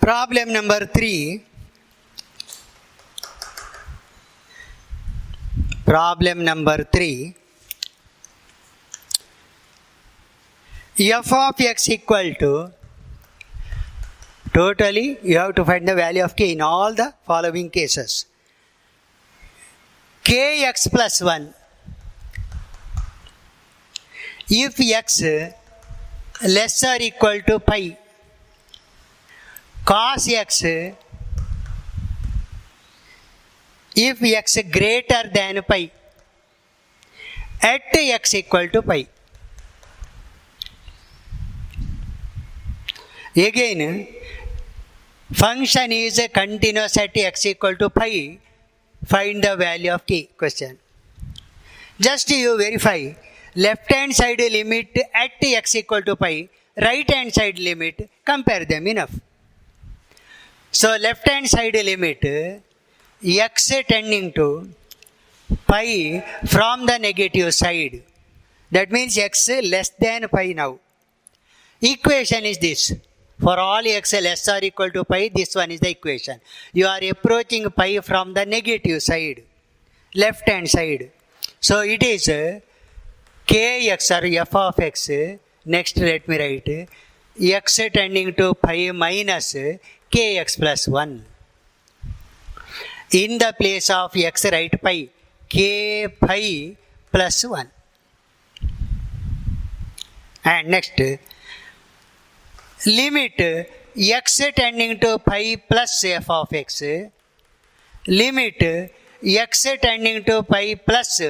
Problem number 3. Problem number 3. F of x equal to, totally you have to find the value of k in all the following cases. Kx plus 1. If x less or equal to pi, cos x, if x greater than pi, at x equal to pi. Again, function is continuous at x equal to pi, find the value of k. Question. Just you verify, left hand side limit at x equal to pi, right hand side limit, compare them, enough. So left hand side limit x tending to pi from the negative side. That means x less than pi now. Equation is this. For all x less or equal to pi, this one is the equation. You are approaching pi from the negative side, left hand side. So it is kx or f of x. Next let me write x tending to pi minus kx plus 1. In the place of x write pi, k pi plus 1. And next, limit x tending to pi plus f of x, limit x tending to pi plus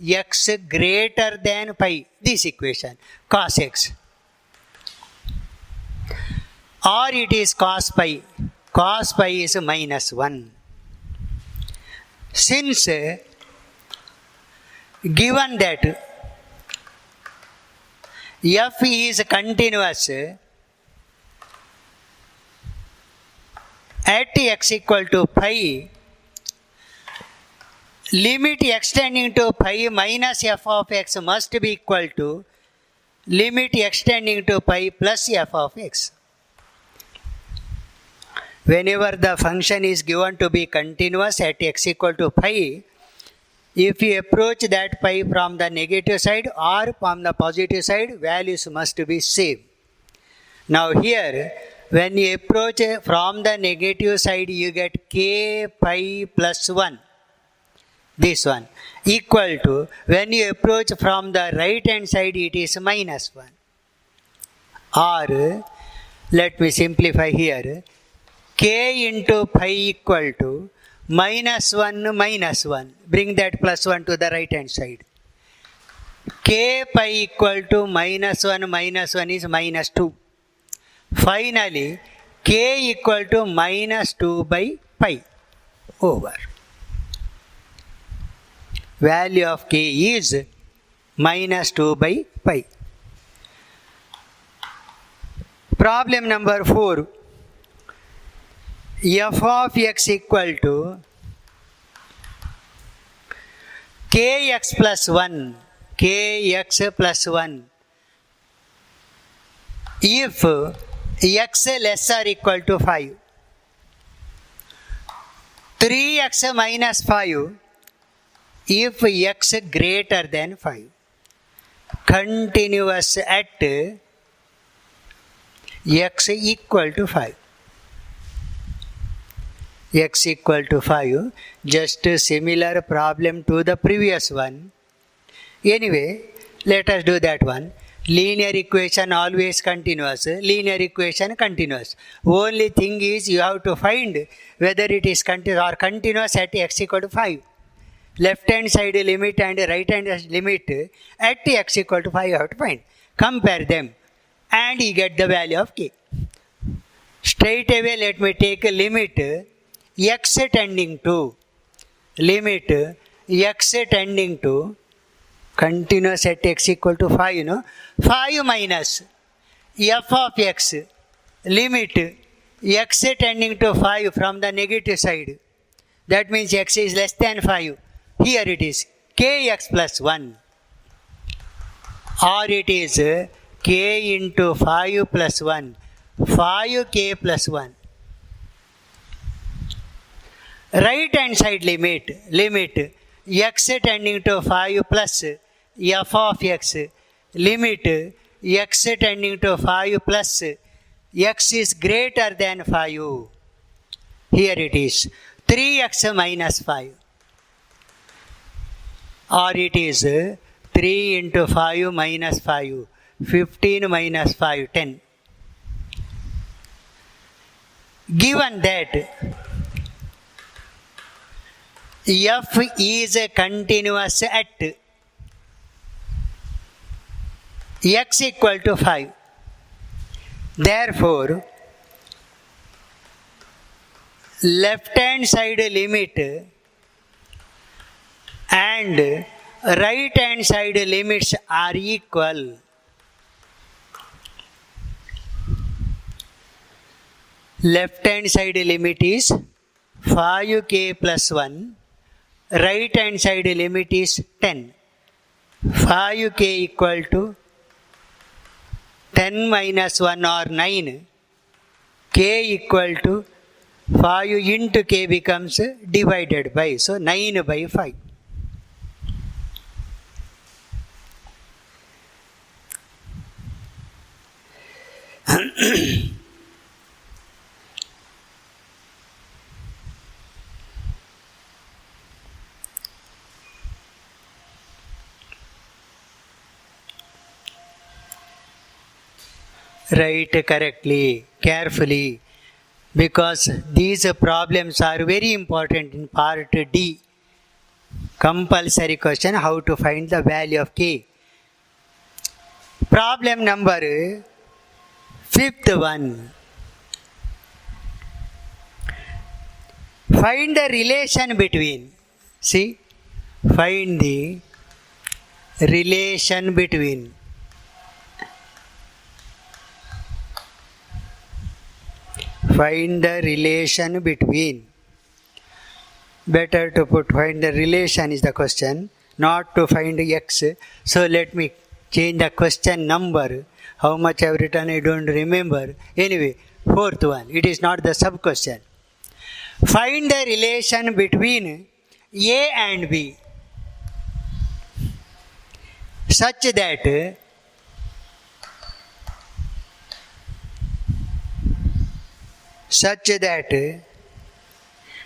x greater than pi, this equation, cos x. Or it is cos pi is minus 1. Since given that f is continuous at x equal to pi, limit x tending to pi minus f of x must be equal to limit x tending to pi plus f of x. Whenever the function is given to be continuous at x equal to pi, if you approach that pi from the negative side or from the positive side, values must be same. Now here, when you approach from the negative side, you get k pi plus 1. This one equal to, when you approach from the right hand side, it is minus 1. Or let me simplify here, k into pi equal to minus 1 minus 1. Bring that plus 1 to the right hand side. K pi equal to minus 1 minus 1 is minus 2. Finally, k equal to minus 2 by pi over. Value of k is minus 2 by pi. Problem number 4. F of x equal to kx plus 1. Kx plus 1. If x less or equal to 5. 3x minus 5 if x greater than 5. Continuous at x equal to 5. X equal to 5, just a similar problem to the previous one. Anyway, let us do that one. Linear equation always continuous, linear equation continuous. Only thing is you have to find whether it is continuous or continuous at x equal to 5. Left hand side limit and right hand limit at x equal to 5 you have to find. Compare them and you get the value of k. Straight away let me take a limit x tending to, limit x tending to, continuous at x equal to 5, 5 minus f of x, limit x tending to 5 from the negative side. That means x is less than 5. Here it is kx plus 1. Or it is k into 5 plus 1. 5k plus 1. Right hand side limit x tending to 5 plus f of x, limit x tending to 5 plus x is greater than 5. Here it is 3x minus 5, or it is 3 into 5 minus 5, 15 minus 5, 10. Given that f is continuous at x equal to 5, therefore left hand side limit and right hand side limits are equal. Left hand side limit is 5k plus 1, right hand side limit is 10. 5k equal to 10 minus 1 or 9, k equal to 5 into k becomes divided by, so 9 by 5. Write correctly, carefully, because these problems are very important in part D. Compulsory question, how to find the value of k. Problem number 5th one. Find the relation between, find the relation between better to put find the relation is the question, not to find x. So let me change the question number. How much I have written I don't remember. Anyway, 4th one, it is not the sub question. Find the relation between a and b such that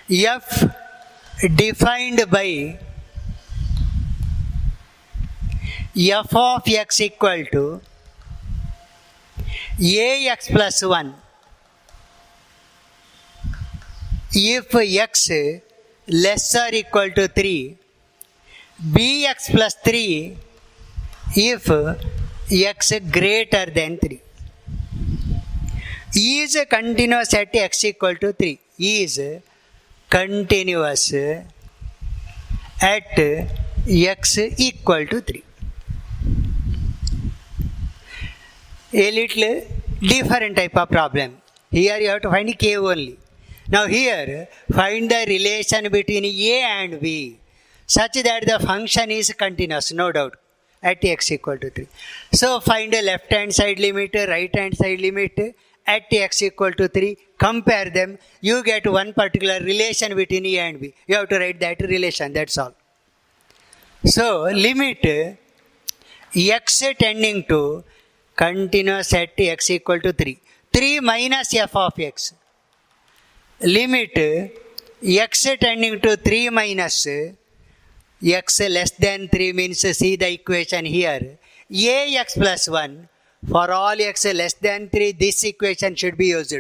f defined by f of x equal to ax plus 1 if x less or equal to 3, bx plus 3 if x greater than 3. Is continuous at x equal to 3. Is continuous at x equal to 3. A little different type of problem. Here you have to find k only. Now here find the relation between a and b such that the function is continuous, no doubt, at x equal to 3. So find a left hand side limit, right hand side limit at x equal to 3, compare them, you get one particular relation between a and b. You have to write that relation, that's all. So limit x tending to continuous at x equal to 3, 3 minus f of x. Limit x tending to 3 minus x less than 3 means, see the equation here, ax plus 1. For all x less than 3, this equation should be used.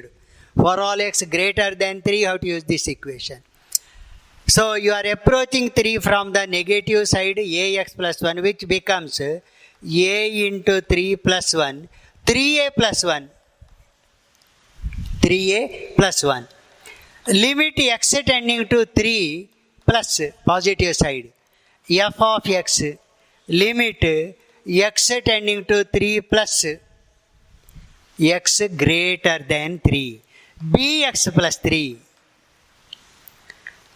For all x greater than 3, you have to use this equation. So you are approaching 3 from the negative side, ax plus 1, which becomes a into 3 plus 1, 3a plus 1. 3a plus 1. Limit x tending to 3 plus positive side, f of x, limit x tending to 3 plus x greater than 3, bx plus 3,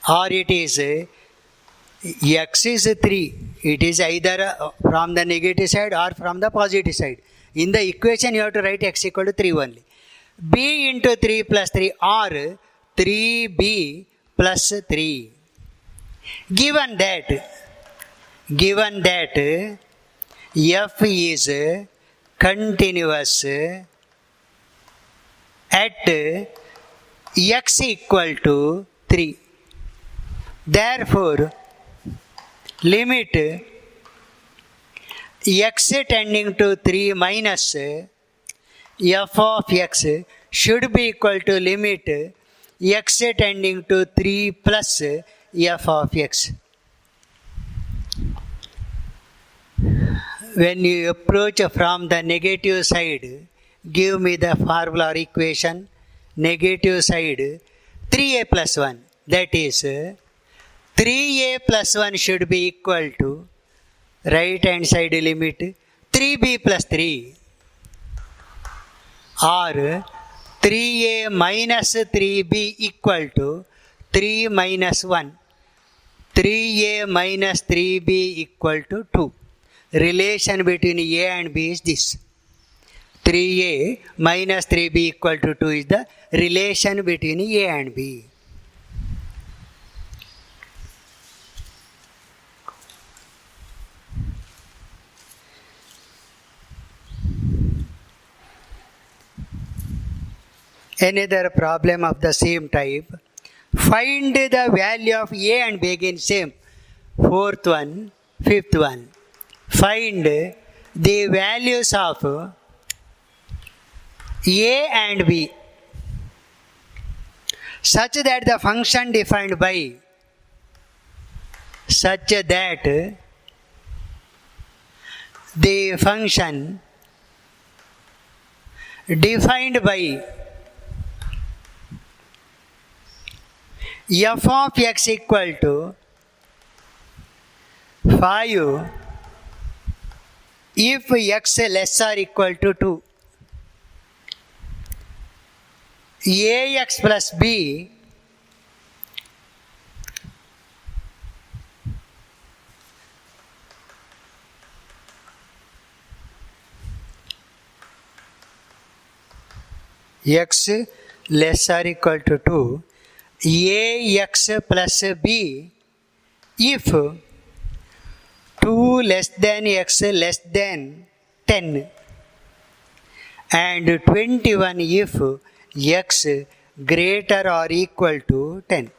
or it is x is 3, it is either from the negative side or from the positive side. In the equation you have to write x equal to 3 only. B into 3 plus 3 or 3b plus 3. Given that f is continuous at x equal to 3. Therefore, limit x tending to 3 minus f of x should be equal to limit x tending to 3 plus f of x. When you approach from the negative side, give me the formula or equation. Negative side 3a plus 1, that is 3a plus 1 should be equal to right hand side limit 3b plus 3 or 3a minus 3b equal to 3 minus 1. 3a minus 3b equal to 2. Relation between a and b is this. 3a minus 3b equal to 2 is the relation between a and b. Another problem of the same type. Find the value of a and b, again same. Fourth one, fifth one. Find the values of a and b such that the function defined by the function defined by f of x equal to 5 if x less or equal to 2. Ax plus b x less or equal to 2, ax plus b if 2 less than x less than 10 and 21 if x greater or equal to 10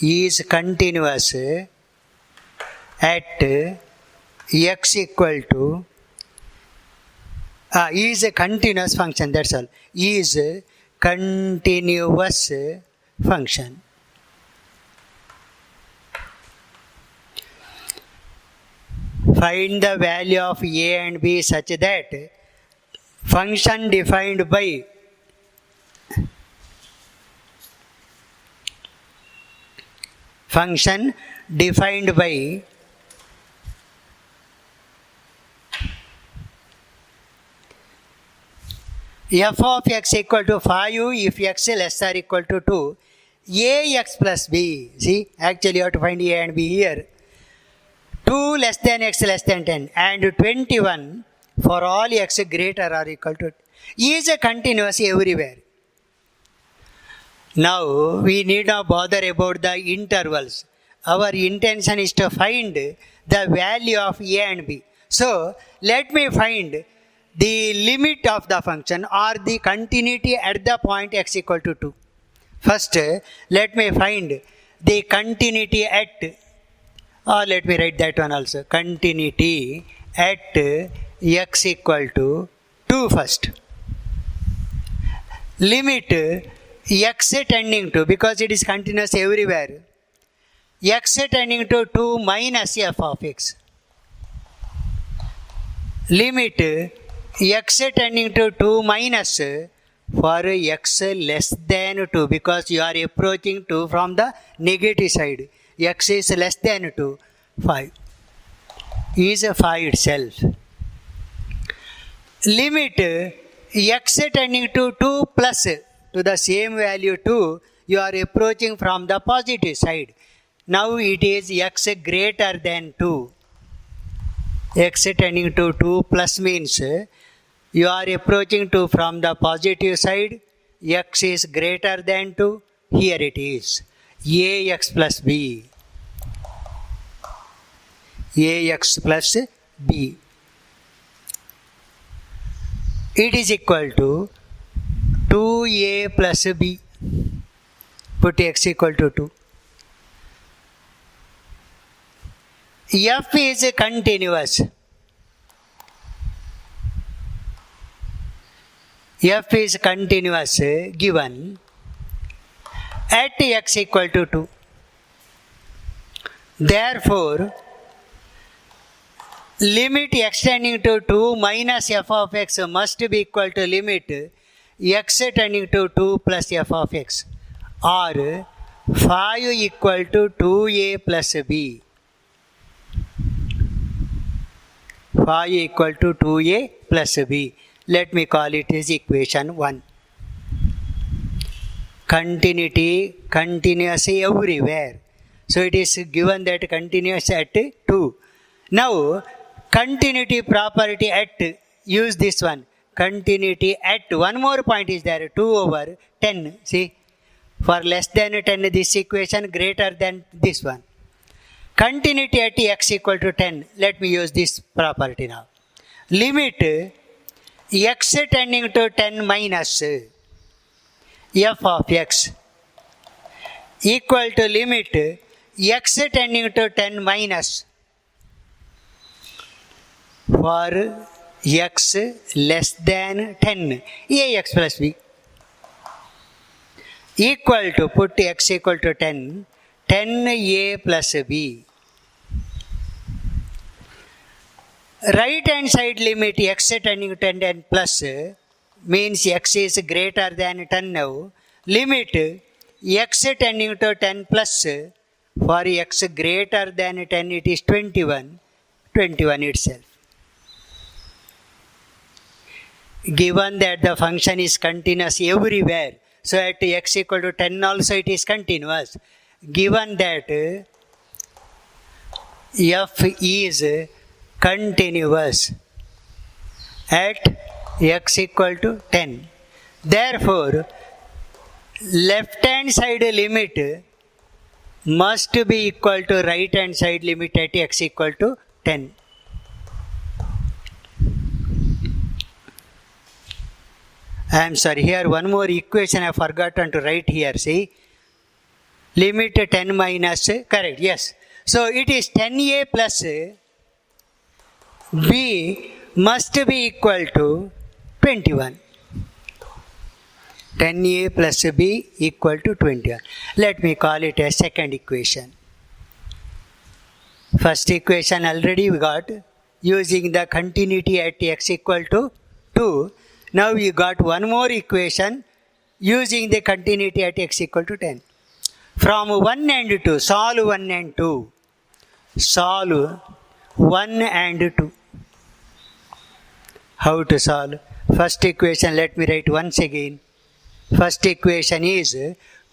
is continuous at x equal to is a continuous function, that's all. Is a continuous function. Find the value of a and b such that function defined by f of x equal to 5 if x less or equal to 2, ax plus b. See, actually you have to find a and b here. 2 less than x less than 10 and 21 for all x greater or equal to is a continuous everywhere. Now we need not bother about the intervals. Our intention is to find the value of a and b. So let me find the limit of the function or the continuity at the point x equal to 2. First, let me find the continuity at, or let me write that one also, continuity at x equal to 2 first. Limit x tending to, because it is continuous everywhere, x tending to 2 minus f of x. Limit x tending to 2 minus for x less than 2, because you are approaching 2 from the negative side. X is less than 2, 5 is 5 itself. Limit x tending to 2 plus to the same value 2, you are approaching from the positive side. Now it is x greater than 2. X tending to 2 plus means you are approaching 2 from the positive side. X is greater than 2. Here it is. ax plus b, ax plus b. It is equal to 2a plus b. Put x equal to 2. F is continuous. F is continuous given at x equal to 2. Therefore, limit extending to 2 minus f of x must be equal to limit x tending to 2 plus f of x, or 5 equal to 2a plus b. 5 equal to 2a plus b. Let me call it as equation 1. Continuity, continuous everywhere. So it is given that continuous at 2. Now, continuity property at, use this one. Continuity at, one more point is there, 2 over 10. See, for less than 10, this equation greater than this one. Continuity at x equal to 10. Let me use this property now. Limit x tending to 10 minus f of x equal to limit x tending to 10 minus, for x less than 10, ax plus b, equal to, put x equal to 10, 10a plus b. Right hand side limit x tending to 10 and plus means x is greater than 10 now. Limit x tending to 10 plus, for x greater than 10 it is 21, 21 itself. Given that the function is continuous everywhere, so at x equal to 10 also it is continuous. Given that f is continuous at x equal to 10. Therefore, left hand side limit must be equal to right hand side limit at x equal to 10. I am sorry, here one more equation I have forgotten to write here. See, limit 10 minus, correct, yes. So it is 10a plus b must be equal to 21. 10a plus b equal to 21. Let me call it a second equation. First equation already we got using the continuity at x equal to 2. Now we got one more equation using the continuity at x equal to 10. From 1 and 2, solve 1 and 2. Solve 1 and 2. How to solve? First equation, let me write once again. First equation is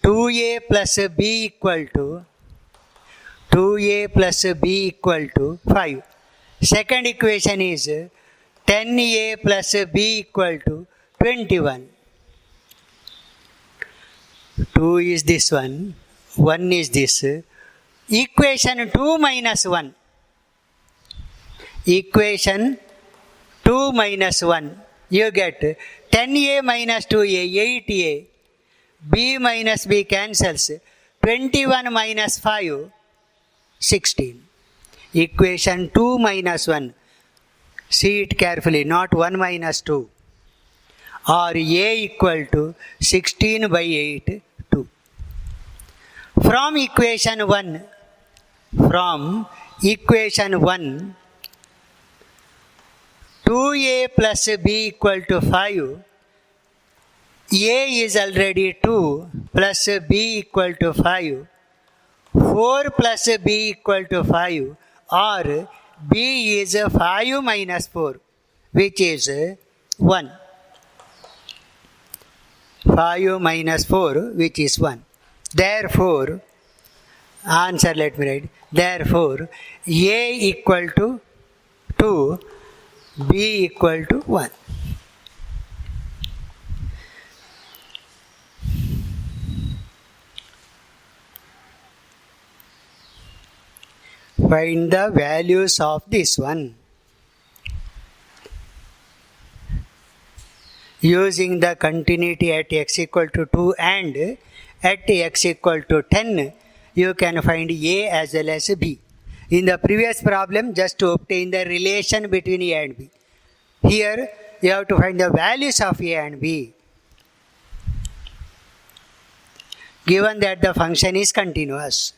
2a plus b equal to 2a plus b equal to 5. Second equation is 10a plus b equal to 21. 2 is this one, 1 is this. Equation 2 minus 1. Equation 2 minus 1. You get 10a minus 2a, 8a. b minus b cancels. 21 minus 5, 16. Equation 2 minus 1. See it carefully, not 1 minus 2. Or a equal to 16 by 8, 2. From equation 1, 2a plus b equal to 5. A is already 2 plus b equal to 5. 4 plus b equal to 5, or b is 5 minus 4, which is 1. 5 minus 4, which is 1. Therefore, answer let me write. Therefore, a equal to 2, b equal to 1. Find the values of this one. Using the continuity at x equal to 2 and at x equal to 10, you can find A as well as B. In the previous problem, just to obtain the relation between A and B. Here, you have to find the values of A and B. Given that the function is continuous.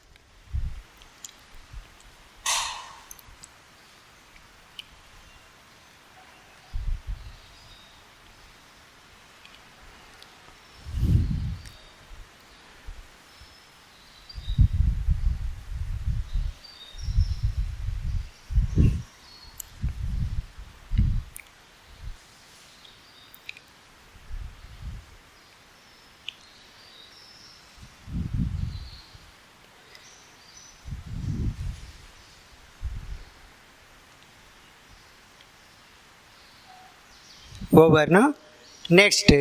Over now. Next,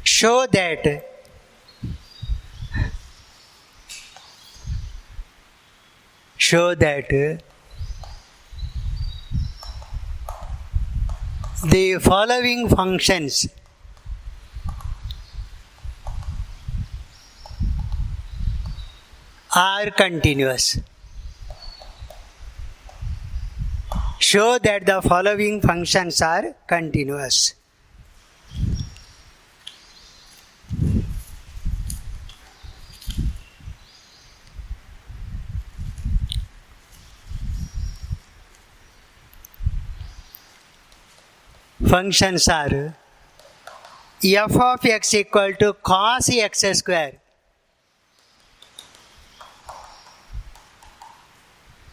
show that the following functions are continuous. Show that the following functions are continuous. Functions are f of x equal to cos x square,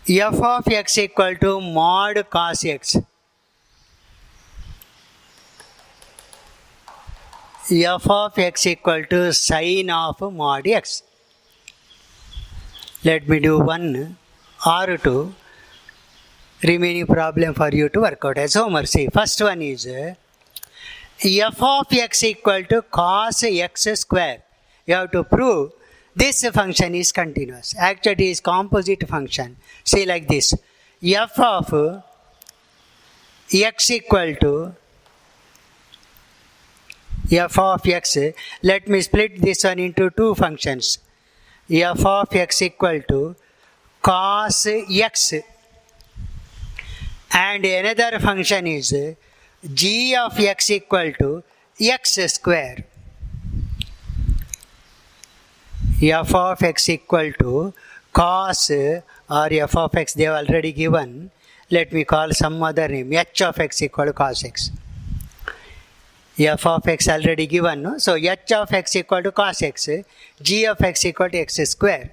f of x equal to mod cos x, f of x equal to sin of mod x. Let me do 1 or 2 remaining problem for you to work out as homework. See, first one is f of x equal to cos x square. You have to prove this function is continuous. Actually, it is composite function. See, like this. F of x equal to f of x. Let me split this one into two functions. F of x equal to cos x. And another function is g of x equal to x square. F of x equal to cos or f of x they have already given. Let me call some other name. H of x equal to cos x. F of x already given. No? So h of x equal to cos x. G of x equal to x square.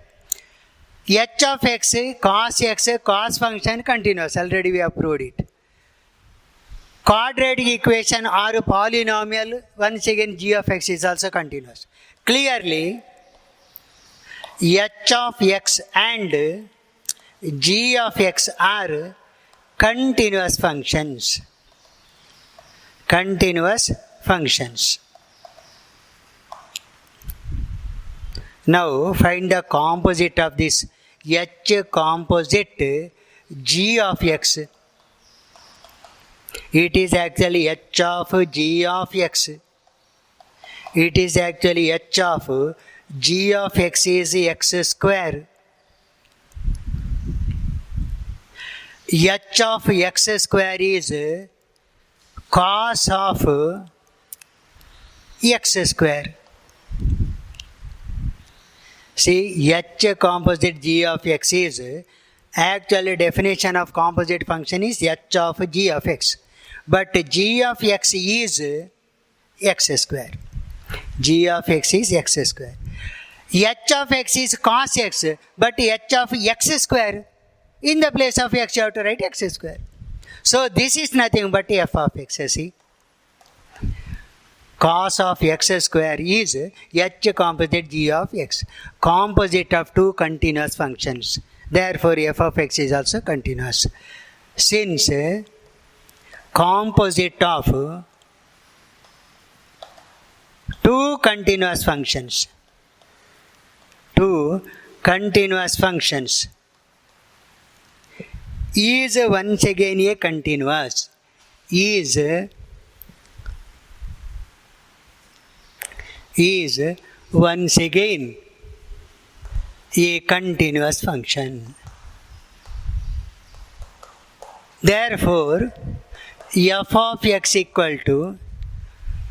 H of x, cos function continuous. Already we have proved it. Quadratic equation or polynomial, once again g of x is also continuous. Clearly, h of x and g of x are continuous functions. Continuous functions. Now find the composite of this h composite g of x. It is actually h of g of x. It is actually h of g of x is x square. H of x square is cos of x square. See, h composite g of x is actually definition of composite function is h of g of x. But g of x is x square. G of x is x square. H of x is cos x, but h of x square. In the place of x, you have to write x square. So this is nothing but f of x. See, cos of x square is h composite g of x, composite of two continuous functions. Therefore, f of x is also continuous. Since composite of two continuous functions is once again a continuous. Is once again a continuous function. Therefore, f of x equal to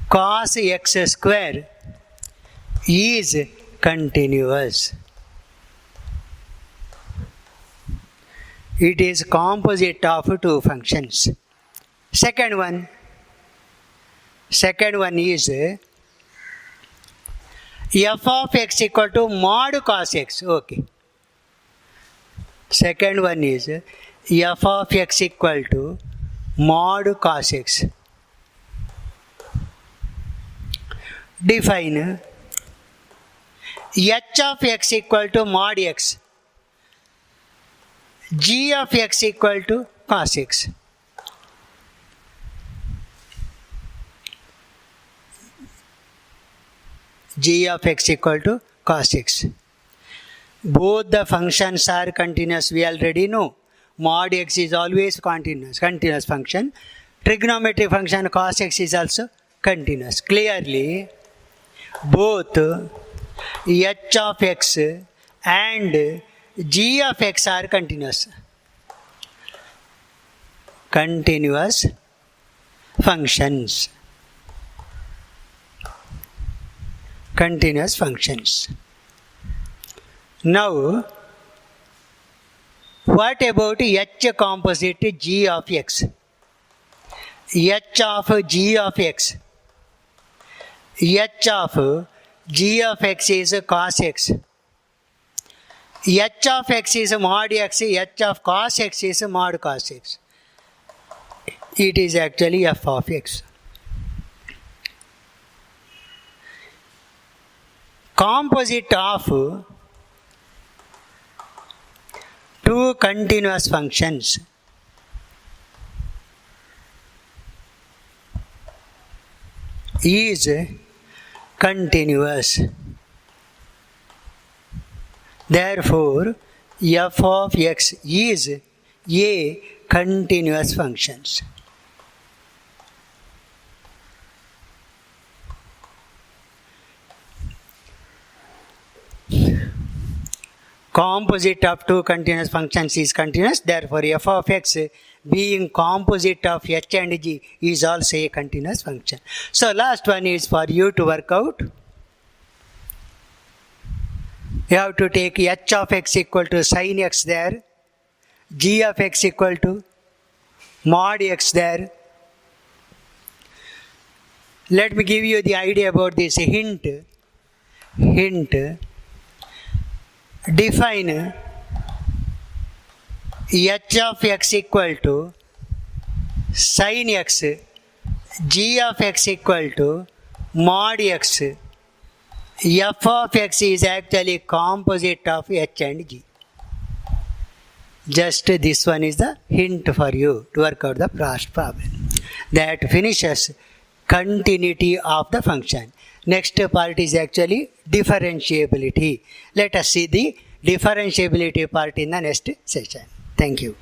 cos x square is continuous. It is composite of two functions. Second one is f of x equal to mod cos x. Okay. Second one is f of x equal to mod cos x. Define h of x equal to mod x, g of x equal to cos x. G of x equal to cos x. Both the functions are continuous, we already know. Mod x is always continuous function. Trigonometric function cos x is also continuous. Clearly, both h of x and g of x are continuous. Continuous functions. Continuous functions. Now, what about h composite g of x? H of g of x. H of g of x is cos x. H of x is mod x. H of cos x is mod cos x. It is actually f of x. Composite of two continuous functions is continuous. Therefore, f of x is a continuous function. Composite of two continuous functions is continuous. Therefore, f of x being composite of h and g is also a continuous function. So, last one is for you to work out. You have to take h of x equal to sin x there, g of x equal to mod x there. Let me give you the idea about this hint. Define h of x equal to sin x, g of x equal to mod x. F of x is actually composite of h and g. Just this one is the hint for you to work out the first problem. That finishes continuity of the function. Next part is actually differentiability. Let us see the differentiability part in the next session. Thank you.